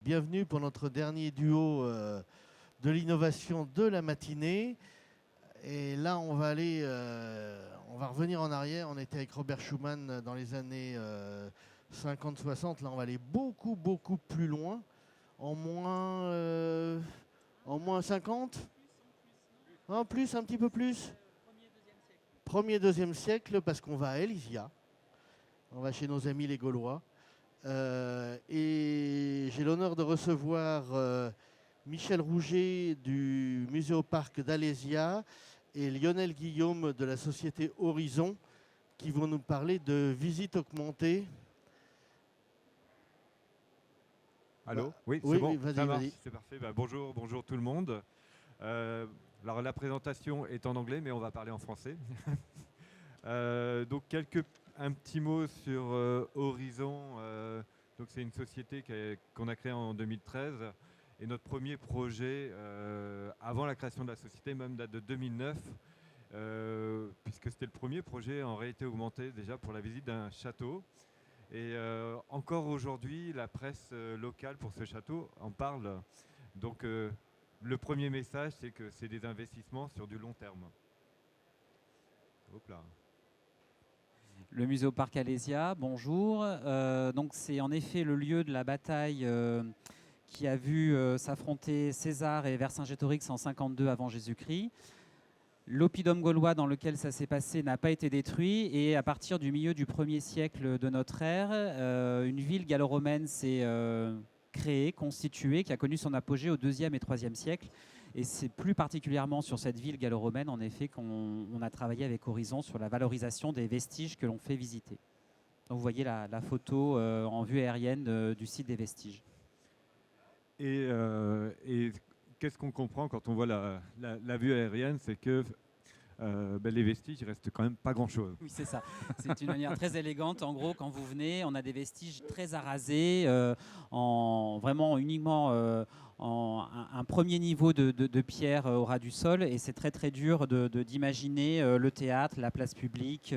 Bienvenue pour notre dernier duo de l'innovation de la matinée. Et là, on va revenir en arrière. On était avec Robert Schuman dans les années 50-60. Là, on va aller beaucoup, beaucoup plus loin. En moins 50. En plus, un petit peu plus. Premier, deuxième siècle, parce qu'on va à Elysia. On va chez nos amis les Gaulois. Et j'ai l'honneur de recevoir Michel Rouget du Muséoparc d'Alésia et Lionel Guillaume de la société Horizon qui vont nous parler de visite augmentée. Allô? Oui, oui, c'est bon, oui, vas-y, ça marche, vas-y. c'est parfait. Bonjour, bonjour tout le monde. Alors la présentation est en anglais, mais on va parler en français. Donc un petit mot sur Horizon. Donc c'est une société qu'on a créée en 2013. Et notre premier projet, avant la création de la société, même date de 2009, puisque c'était le premier projet en réalité augmentée déjà pour la visite d'un château. Et encore aujourd'hui, la presse locale pour ce château en parle. Donc le premier message, c'est que c'est des investissements sur du long terme. Hop là. Le Muséoparc Alésia, bonjour. Donc c'est en effet le lieu de la bataille qui a vu s'affronter César et Vercingétorix en 52 avant Jésus-Christ. L'oppidum gaulois dans lequel ça s'est passé n'a pas été détruit et à partir du milieu du 1er siècle de notre ère, une ville gallo-romaine s'est créée, constituée, qui a connu son apogée au 2e et 3e siècle. Et c'est plus particulièrement sur cette ville gallo-romaine, en effet, qu'on a travaillé avec Horizon sur la valorisation des vestiges que l'on fait visiter. Donc vous voyez la photo en vue aérienne du site des vestiges. Et qu'est-ce qu'on comprend quand on voit la vue aérienne? C'est que les vestiges, il reste quand même pas grand-chose. Oui, c'est ça. C'est une manière très élégante. En gros, quand vous venez, on a des vestiges très arasés, vraiment uniquement en un premier niveau de pierre au ras du sol. Et c'est très très dur d'imaginer le théâtre, la place publique,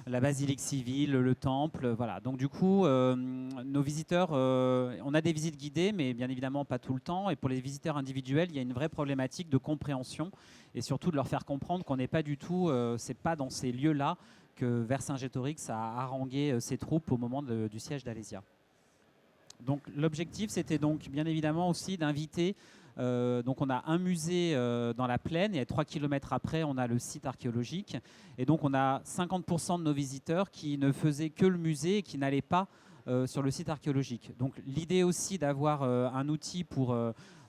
la basilique civile, le temple. Voilà. Donc du coup, nos visiteurs, on a des visites guidées, mais bien évidemment pas tout le temps. Et pour les visiteurs individuels, il y a une vraie problématique de compréhension et surtout de leur faire comprendre qu'on n'est pas du tout, c'est pas dans ces lieux-là que Vercingétorix a harangué ses troupes au moment du siège d'Alésia. Donc l'objectif, c'était donc bien évidemment aussi d'inviter. Donc on a un musée dans la plaine et 3 km après, on a le site archéologique. Et donc on a 50% de nos visiteurs qui ne faisaient que le musée et qui n'allaient pas sur le site archéologique. Donc l'idée aussi d'avoir un outil pour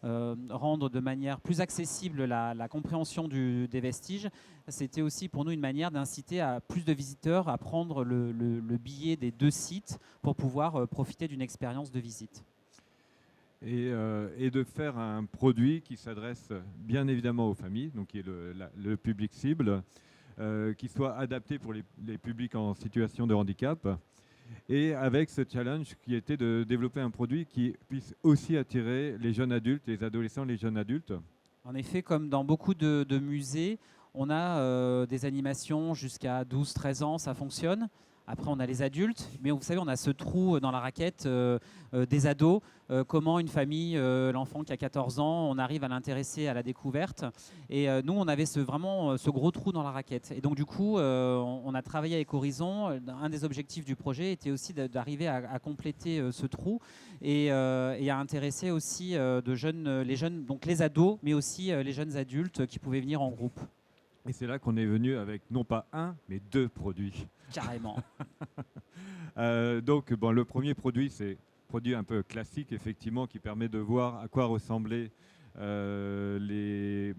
rendre de manière plus accessible la compréhension des vestiges, c'était aussi pour nous une manière d'inciter à plus de visiteurs à prendre le billet des 2 sites pour pouvoir profiter d'une expérience de visite. Et de faire un produit qui s'adresse bien évidemment aux familles, donc qui est le public cible, qui soit adapté pour les publics en situation de handicap, et avec ce challenge qui était de développer un produit qui puisse aussi attirer les jeunes adultes, les adolescents, les jeunes adultes. En effet, comme dans beaucoup de musées, on a des animations jusqu'à 12-13 ans, ça fonctionne. Après, on a les adultes, mais vous savez, on a ce trou dans la raquette des ados. Comment une famille, l'enfant qui a 14 ans, on arrive à l'intéresser à la découverte. Et nous, on avait vraiment ce gros trou dans la raquette. Et donc, du coup, on a travaillé avec Horizon. Un des objectifs du projet était aussi d'arriver à compléter ce trou et à intéresser aussi les jeunes, donc les ados, mais aussi les jeunes adultes qui pouvaient venir en groupe. Et c'est là qu'on est venu avec non pas un, mais 2 produits. Carrément. Donc, le premier produit, c'est un produit un peu classique, effectivement, qui permet de voir à quoi ressemblait le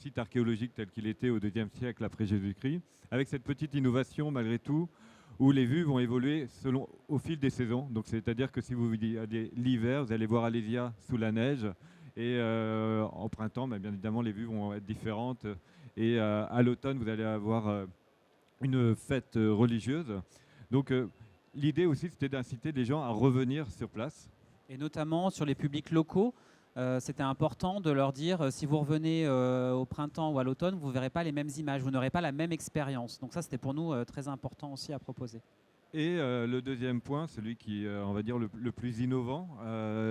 site archéologique tel qu'il était au IIe siècle après Jésus-Christ, avec cette petite innovation, malgré tout, où les vues vont évoluer au fil des saisons. Donc, c'est-à-dire que si vous allez l'hiver, vous allez voir Alésia sous la neige, et en printemps, bien évidemment, les vues vont être différentes. Et à l'automne, vous allez avoir une fête religieuse. Donc l'idée aussi, c'était d'inciter les gens à revenir sur place. Et notamment sur les publics locaux, c'était important de leur dire si vous revenez au printemps ou à l'automne, vous ne verrez pas les mêmes images, vous n'aurez pas la même expérience. Donc ça, c'était pour nous très important aussi à proposer. Et le deuxième point, celui qui, on va dire, le plus innovant,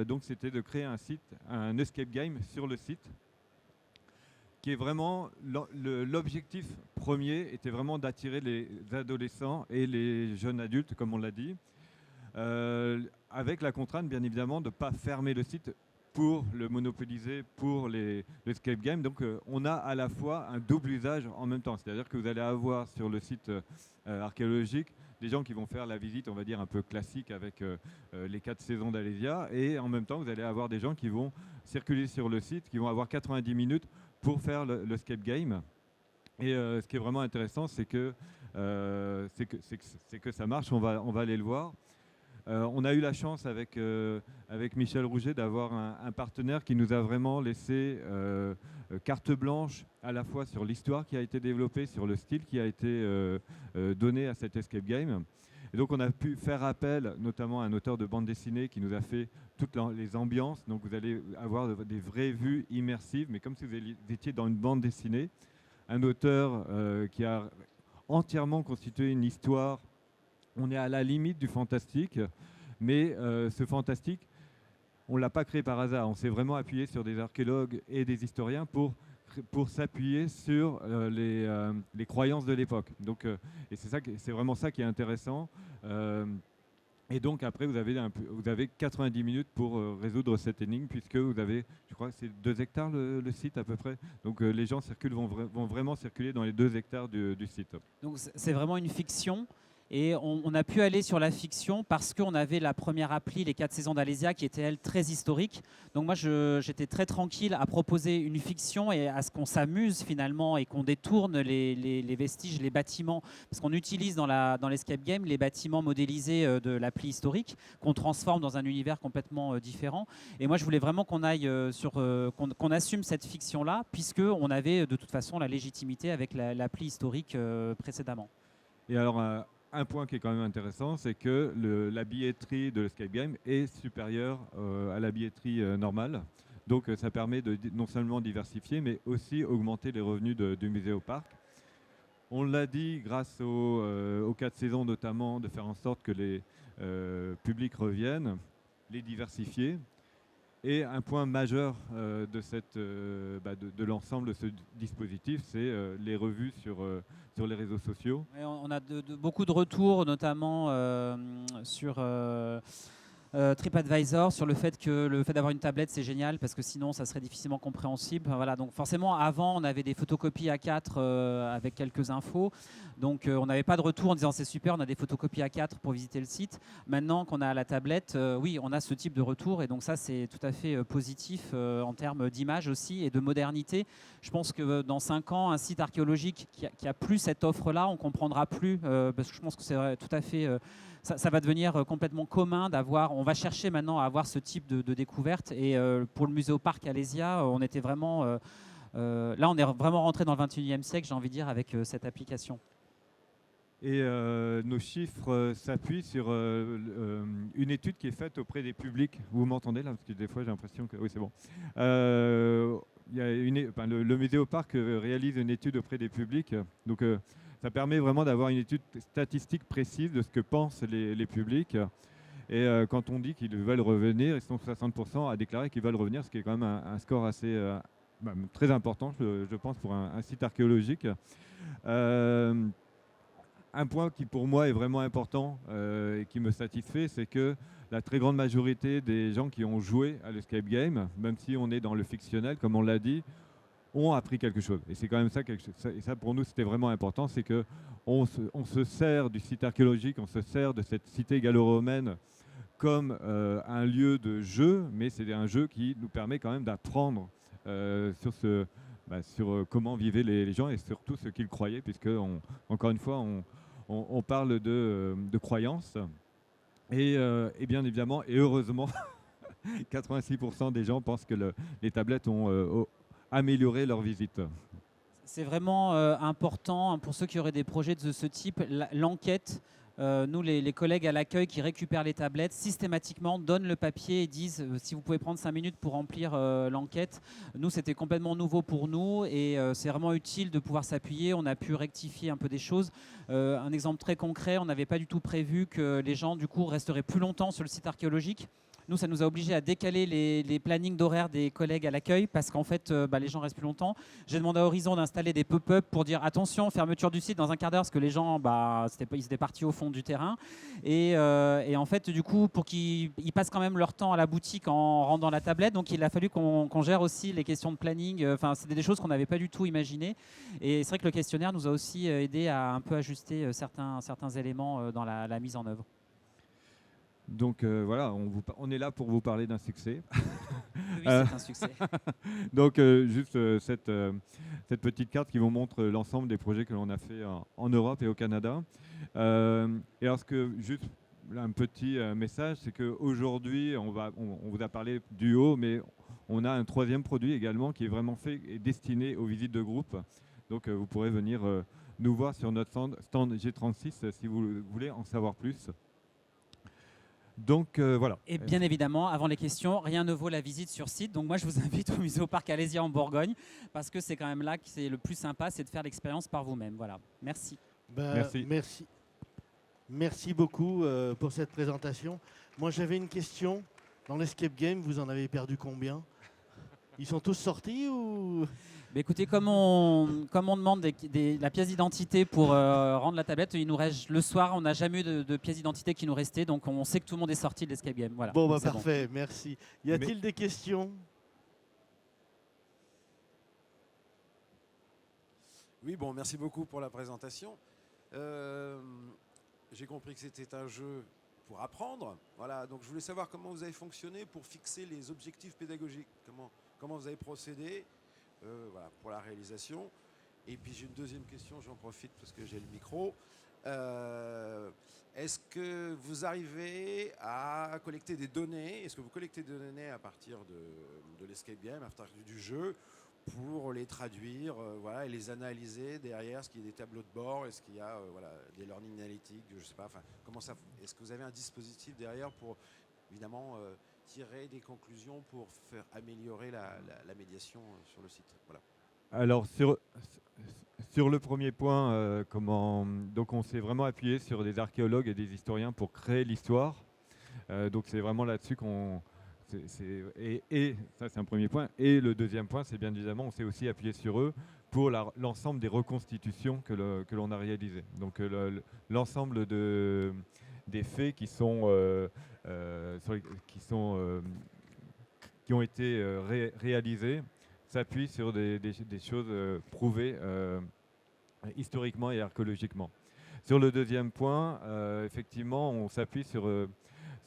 donc c'était de créer un site, un escape game sur le site, qui est vraiment l'objectif premier était vraiment d'attirer les adolescents et les jeunes adultes, comme on l'a dit, avec la contrainte, bien évidemment, de ne pas fermer le site pour le monopoliser pour l'escape game. Donc on a à la fois un double usage en même temps. C'est-à-dire que vous allez avoir sur le site archéologique des gens qui vont faire la visite, on va dire, un peu classique avec les 4 saisons d'Alésia. Et en même temps, vous allez avoir des gens qui vont circuler sur le site, qui vont avoir 90 minutes pour faire l'escape game. Et ce qui est vraiment intéressant, c'est que ça marche, on va aller le voir. On a eu la chance avec Michel Rouget d'avoir un partenaire qui nous a vraiment laissé carte blanche à la fois sur l'histoire qui a été développée, sur le style qui a été donné à cet escape game. Et donc on a pu faire appel notamment à un auteur de bande dessinée qui nous a fait toutes les ambiances. Donc vous allez avoir des vraies vues immersives, mais comme si vous étiez dans une bande dessinée. Un auteur qui a entièrement constitué une histoire. On est à la limite du fantastique, mais ce fantastique, on ne l'a pas créé par hasard. On s'est vraiment appuyé sur des archéologues et des historiens pour s'appuyer sur les croyances de l'époque. Donc, et c'est vraiment ça qui est intéressant. Et donc après, vous avez 90 minutes pour résoudre cette énigme, puisque vous avez, je crois que c'est 2 hectares le site à peu près. Donc les gens vont vraiment circuler dans les 2 hectares du site. Donc c'est vraiment une fiction. Et on a pu aller sur la fiction parce qu'on avait la première appli, les 4 saisons d'Alésia, qui était, elle, très historique. Donc moi, j'étais très tranquille à proposer une fiction et à ce qu'on s'amuse finalement et qu'on détourne les vestiges, les bâtiments. Parce qu'on utilise dans l'escape game les bâtiments modélisés de l'appli historique, qu'on transforme dans un univers complètement différent. Et moi, je voulais vraiment qu'on aille qu'on assume cette fiction-là, puisqu'on avait de toute façon la légitimité avec l'appli historique précédemment. Et alors, un point qui est quand même intéressant, c'est que la billetterie de l'escape game est supérieure à la billetterie normale. Donc ça permet de non seulement diversifier, mais aussi augmenter les revenus du musée au parc. On l'a dit, grâce aux 4 saisons notamment, de faire en sorte que les publics reviennent, les diversifier. Et un point majeur de l'ensemble de ce dispositif, c'est les revues sur les réseaux sociaux. Et on a beaucoup de retours, notamment sur TripAdvisor, sur le fait d'avoir une tablette, c'est génial, parce que sinon, ça serait difficilement compréhensible. Voilà, donc forcément, avant, on avait des photocopies A4 avec quelques infos. Donc, on n'avait pas de retour en disant c'est super, on a des photocopies A4 pour visiter le site. Maintenant qu'on a la tablette, oui, on a ce type de retour. Et donc, ça, c'est tout à fait positif en termes d'image aussi et de modernité. Je pense que dans 5 ans, un site archéologique qui a plus cette offre-là, on comprendra plus, parce que je pense que c'est tout à fait... Ça va devenir complètement commun d'avoir. On va chercher maintenant à avoir ce type de découverte. Et pour le musée au parc Alésia, on était vraiment. Là, on est vraiment rentré dans le 21e siècle, j'ai envie de dire, avec cette application. Et nos chiffres s'appuient sur une étude qui est faite auprès des publics. Vous m'entendez là? Parce que des fois, j'ai l'impression que... Oui, c'est bon. Il y a le musée au parc réalise une étude auprès des publics. Donc, ça permet vraiment d'avoir une étude statistique précise de ce que pensent les publics. Et quand on dit qu'ils veulent revenir, ils sont 60% à déclarer qu'ils veulent revenir, ce qui est quand même un score assez très important, je pense, pour un site archéologique. Un point qui pour moi est vraiment important et qui me satisfait, c'est que la très grande majorité des gens qui ont joué à l'escape game, même si on est dans le fictionnel, comme on l'a dit, ont appris quelque chose. Et c'est quand même ça, et ça pour nous c'était vraiment important, c'est qu'on se sert du site archéologique, on se sert de cette cité gallo-romaine comme un lieu de jeu, mais c'est un jeu qui nous permet quand même d'apprendre sur comment vivaient les gens et surtout ce qu'ils croyaient, puisque encore une fois on parle de croyances. Et bien évidemment, et heureusement, 86% des gens pensent que les tablettes ont amélioré leur visite. C'est vraiment important pour ceux qui auraient des projets de ce type. L'enquête Nous, les collègues à l'accueil qui récupèrent les tablettes, systématiquement donnent le papier et disent si vous pouvez prendre 5 minutes pour remplir l'enquête. Nous, c'était complètement nouveau pour nous et c'est vraiment utile de pouvoir s'appuyer. On a pu rectifier un peu des choses. Un exemple très concret, on n'avait pas du tout prévu que les gens, du coup, resteraient plus longtemps sur le site archéologique. Nous, ça nous a obligés à décaler les plannings d'horaire des collègues à l'accueil parce qu'en fait, les gens restent plus longtemps. J'ai demandé à Horizon d'installer des pop-up pour dire attention, fermeture du site dans un quart d'heure parce que les gens, ils étaient partis au fond du terrain. Et en fait, du coup, pour qu'ils passent quand même leur temps à la boutique en rendant la tablette, donc il a fallu qu'on gère aussi les questions de planning. Enfin, c'était des choses qu'on n'avait pas du tout imaginées. Et c'est vrai que le questionnaire nous a aussi aidé à un peu ajuster certains éléments dans la mise en œuvre. Donc voilà, on est là pour vous parler d'un succès. Oui, c'est un succès. Donc cette petite carte qui vous montre l'ensemble des projets que l'on a fait en Europe et au Canada. Et alors juste un petit message, c'est qu'aujourd'hui, on vous a parlé du haut, mais on a un troisième produit également qui est vraiment fait et destiné aux visites de groupe. Donc vous pourrez venir nous voir sur notre stand G36 si vous voulez en savoir plus. Donc voilà. Et bien évidemment, avant les questions, rien ne vaut la visite sur site. Donc moi, je vous invite au Muséoparc Alésia en Bourgogne parce que c'est quand même là que c'est le plus sympa, c'est de faire l'expérience par vous-même. Voilà. Merci. Merci. Merci beaucoup pour cette présentation. Moi, j'avais une question. Dans l'Escape Game, vous en avez perdu combien? Ils sont tous sortis ou... Écoutez, comme on demande la pièce d'identité pour rendre la tablette, il nous reste le soir, on n'a jamais eu de pièce d'identité qui nous restait, donc on sait que tout le monde est sorti de l'Escape Game. Voilà. Bon, parfait, merci. Y a-t-il des questions? Oui, bon, merci beaucoup pour la présentation. J'ai compris que c'était un jeu pour apprendre. Voilà, donc je voulais savoir comment vous avez fonctionné pour fixer les objectifs pédagogiques. Comment vous avez procédé voilà, pour la réalisation. Et puis j'ai une deuxième question, j'en profite parce que j'ai le micro. Est-ce que vous arrivez à collecter des données? Est-ce que vous collectez des données à partir de l'Escape Game, à partir du jeu, pour les traduire voilà, et les analyser derrière? Est-ce qu'il y a des tableaux de bord? Est-ce qu'il y a voilà, des learning analytics? Je sais pas. Enfin, est-ce que vous avez un dispositif derrière pour évidemment tirer des conclusions pour faire améliorer la médiation sur le site? Voilà. Alors sur le premier point, donc on s'est vraiment appuyé sur des archéologues et des historiens pour créer l'histoire. Donc c'est vraiment là-dessus qu'on... Et ça c'est un premier point. Et le deuxième point, c'est bien évidemment, on s'est aussi appuyé sur eux pour l'ensemble des reconstitutions que l'on a réalisées. Donc l'ensemble des faits qui ont été réalisés s'appuie sur des choses prouvées historiquement et archéologiquement. Sur le deuxième point, effectivement, on s'appuie sur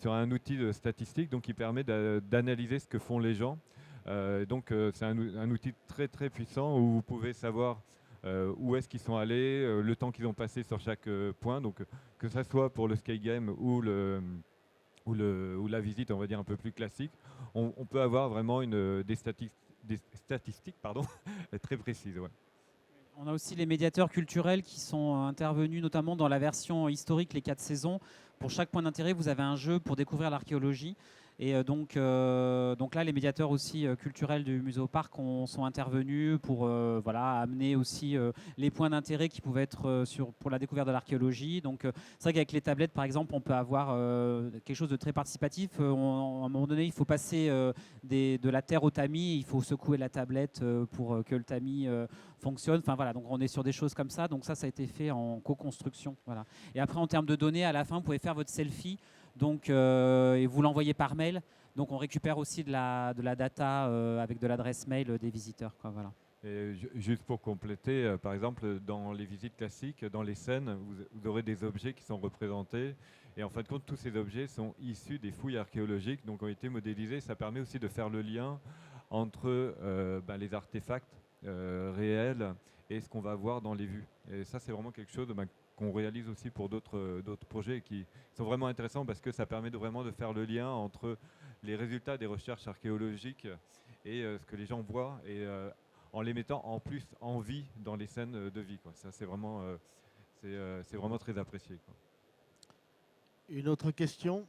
un outil de statistique donc, qui permet d'analyser ce que font les gens. C'est un outil très très puissant où vous pouvez savoir où est-ce qu'ils sont allés, le temps qu'ils ont passé sur chaque point. Donc, que ce soit pour le skate game ou la visite, on va dire, un peu plus classique, on peut avoir vraiment des statistiques très précises. Ouais. On a aussi les médiateurs culturels qui sont intervenus notamment dans la version historique, les 4 saisons. Pour chaque point d'intérêt, vous avez un jeu pour découvrir l'archéologie. Et donc là, les médiateurs aussi culturels du Muséoparc sont intervenus pour amener aussi les points d'intérêt qui pouvaient être pour la découverte de l'archéologie. Donc c'est vrai qu'avec les tablettes, par exemple, on peut avoir quelque chose de très participatif. À un moment donné, il faut passer de la terre au tamis. Il faut secouer la tablette pour que le tamis fonctionne. Enfin voilà, donc on est sur des choses comme ça. Donc ça a été fait en co-construction. Voilà. Et après, en termes de données, à la fin, vous pouvez faire votre selfie. Donc, et vous l'envoyez par mail. Donc on récupère aussi de la data avec de l'adresse mail des visiteurs. Quoi, voilà. Et juste pour compléter, par exemple, dans les visites classiques, dans les scènes, vous aurez des objets qui sont représentés. Et en fin de compte, tous ces objets sont issus des fouilles archéologiques, donc ont été modélisés. Ça permet aussi de faire le lien entre les artefacts réels et ce qu'on va voir dans les vues. Et ça, c'est vraiment quelque chose qu'on réalise aussi pour d'autres projets qui sont vraiment intéressants parce que ça permet vraiment de faire le lien entre les résultats des recherches archéologiques et ce que les gens voient et en les mettant en plus en vie dans les scènes de vie. Quoi. Ça, c'est vraiment très apprécié. Quoi. Une autre question?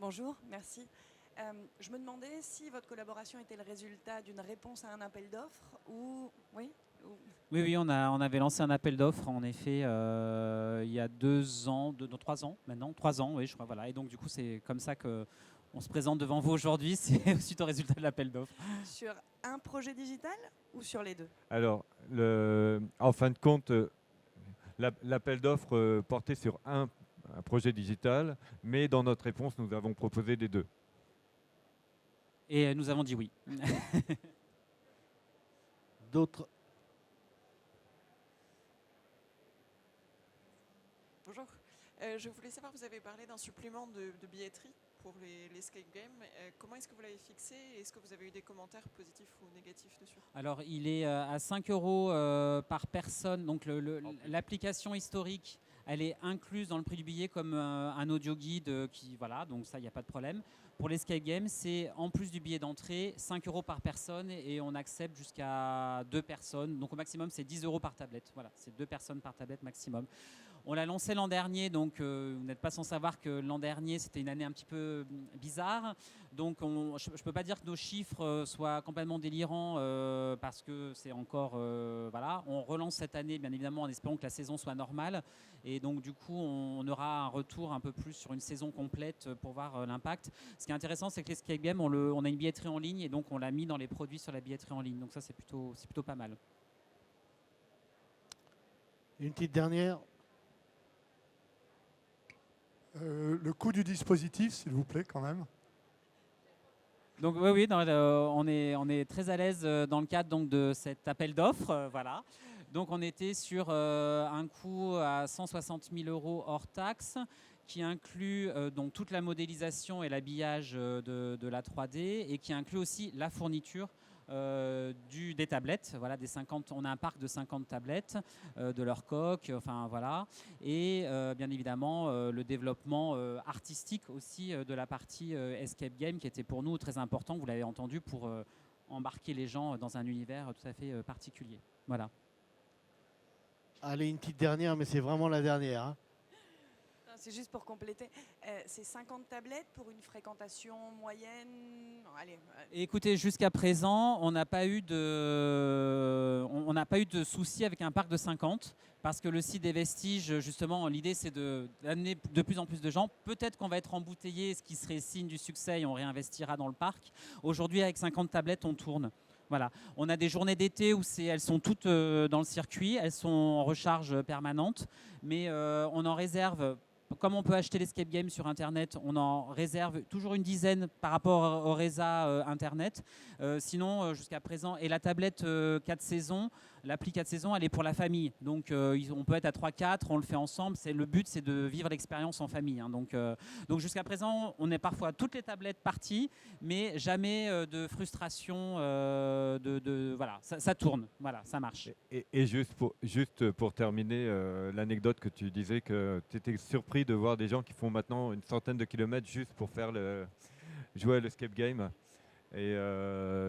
Bonjour, merci. Je me demandais si votre collaboration était le résultat d'une réponse à un appel d'offres ou... Oui ou- Oui, on avait lancé un appel d'offres, en effet, il y a 2 ans, 3 ans maintenant, 3 ans, oui, je crois, voilà. Et donc, du coup, c'est comme ça que on se présente devant vous aujourd'hui, c'est suite au résultat de l'appel d'offres. Sur un projet digital ou sur les deux? Alors, en fin de compte, l'appel d'offres portait sur un projet digital, mais dans notre réponse, nous avons proposé les deux. Et nous avons dit oui. D'autres? Bonjour. Je voulais savoir, vous avez parlé d'un supplément de billetterie pour l'escape game. Comment est-ce que vous l'avez fixé? Est-ce que vous avez eu des commentaires positifs ou négatifs dessus? Alors, il est à 5 euros par personne. Donc, l'application historique, elle est incluse dans le prix du billet comme un audio guide. Voilà, donc ça, il n'y a pas de problème. Pour l'escape game, c'est en plus du billet d'entrée, 5 euros par personne et on accepte jusqu'à 2 personnes. Donc, au maximum, c'est 10 euros par tablette. Voilà, c'est 2 personnes par tablette maximum. On l'a lancé l'an dernier, donc vous n'êtes pas sans savoir que l'an dernier, c'était une année un petit peu bizarre. Donc je ne peux pas dire que nos chiffres soient complètement délirants parce que c'est encore... voilà. On relance cette année, bien évidemment, en espérant que la saison soit normale. Et donc, du coup, on aura un retour un peu plus sur une saison complète pour voir l'impact. Ce qui est intéressant, c'est que l'escape game, on a une billetterie en ligne et donc on l'a mis dans les produits sur la billetterie en ligne. Donc ça, c'est plutôt pas mal. Une petite dernière? Le coût du dispositif, s'il vous plaît, quand même. Donc oui, on est très à l'aise dans le cadre donc, de cet appel d'offres. Voilà. Donc on était sur un coût à 160 000 € hors taxe qui inclut donc toute la modélisation et l'habillage de la 3D et qui inclut aussi la fourniture des tablettes, voilà, on a un parc de 50 tablettes, de leur coque, enfin voilà, et bien évidemment le développement artistique aussi de la partie escape game qui était pour nous très important, vous l'avez entendu, pour embarquer les gens dans un univers tout à fait particulier. Voilà. Allez, une petite dernière, mais c'est vraiment la dernière. Hein. C'est juste pour compléter. C'est 50 tablettes pour une fréquentation moyenne. Allez. Écoutez, jusqu'à présent, on n'a pas eu de souci avec un parc de 50 parce que le site des Vestiges, justement, l'idée c'est d'amener de plus en plus de gens. Peut-être qu'on va être embouteillé, ce qui serait signe du succès et on réinvestira dans le parc. Aujourd'hui, avec 50 tablettes, on tourne. Voilà. On a des journées d'été où elles sont toutes dans le circuit, elles sont en recharge permanente, mais on en réserve. Comme on peut acheter l'escape game sur Internet, on en réserve toujours une dizaine par rapport au résa Internet. Sinon, jusqu'à présent, et la tablette 4 saisons, l'appli 4 saisons, elle est pour la famille. Donc, on peut être à 3-4, on le fait ensemble. Le but, c'est de vivre l'expérience en famille. Hein. Donc jusqu'à présent, on est parfois à toutes les tablettes parties, mais jamais de frustration. Voilà, ça tourne, voilà, ça marche. Et juste pour terminer, l'anecdote que tu disais que tu étais surpris de voir des gens qui font maintenant une centaine de kilomètres juste pour faire jouer à l'escape game. Et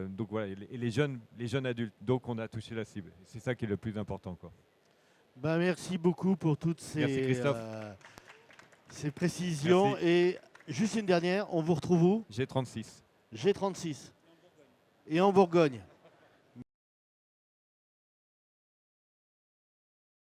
donc voilà, et les jeunes adultes. Donc on a touché la cible. C'est ça qui est le plus important, quoi. Ben, merci beaucoup pour toutes ces précisions. Merci. Et juste une dernière, on vous retrouve où? G36. G36. Et en Bourgogne.